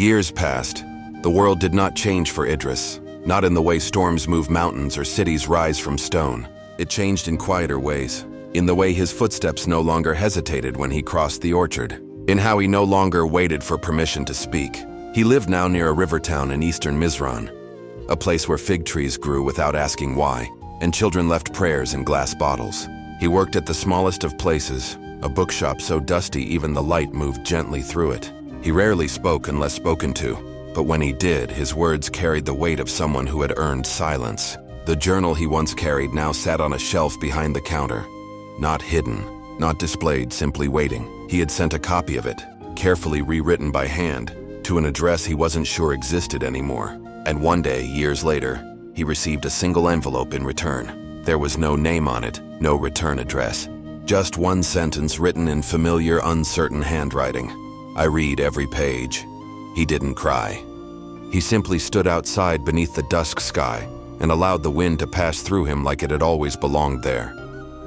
Years passed. The world did not change for Idris, not in the way storms move mountains or cities rise from stone. It changed in quieter ways, in the way his footsteps no longer hesitated when he crossed the orchard, in how he no longer waited for permission to speak. He lived now near a river town in eastern Mizran, a place where fig trees grew without asking why, and children left prayers in glass bottles. He worked at the smallest of places, a bookshop so dusty even the light moved gently through it. He rarely spoke unless spoken to, but when he did, his words carried the weight of someone who had earned silence. The journal he once carried now sat on a shelf behind the counter, not hidden, not displayed, simply waiting. He had sent a copy of it, carefully rewritten by hand, to an address he wasn't sure existed anymore. And one day, years later, he received a single envelope in return. There was no name on it, no return address. Just one sentence written in familiar, uncertain handwriting. I read every page. He didn't cry. He simply stood outside beneath the dusk sky and allowed the wind to pass through him like it had always belonged there.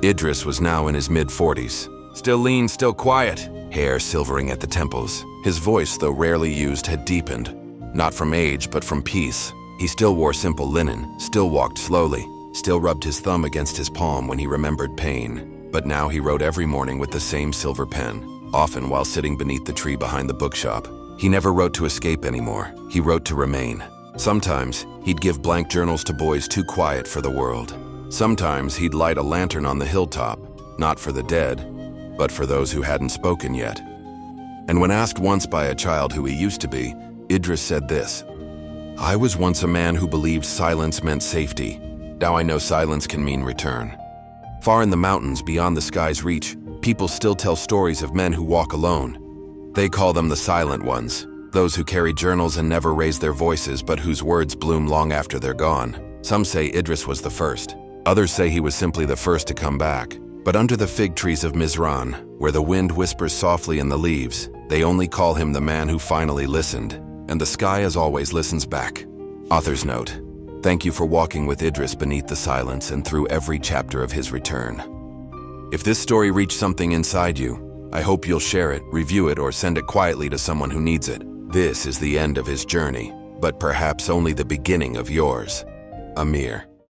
Idris was now in his mid-40s. Still lean, still quiet, hair silvering at the temples. His voice, though rarely used, had deepened, not from age but from peace. He still wore simple linen, still walked slowly, still rubbed his thumb against his palm when he remembered pain. But now he wrote every morning with the same silver pen, often while sitting beneath the tree behind the bookshop. He never wrote to escape anymore. He wrote to remain. Sometimes, he'd give blank journals to boys too quiet for the world. Sometimes, he'd light a lantern on the hilltop, not for the dead, but for those who hadn't spoken yet. And when asked once by a child who he used to be, Idris said this: I was once a man who believed silence meant safety. Now I know silence can mean return. Far in the mountains beyond the sky's reach, people still tell stories of men who walk alone. They call them the silent ones, those who carry journals and never raise their voices but whose words bloom long after they're gone. Some say Idris was the first. Others say he was simply the first to come back. But under the fig trees of Mizran, where the wind whispers softly in the leaves, they only call him the man who finally listened, and the sky as always listens back. Author's note: thank you for walking with Idris beneath the silence and through every chapter of his return. If this story reached something inside you, I hope you'll share it, review it, or send it quietly to someone who needs it. This is the end of his journey, but perhaps only the beginning of yours. Amir.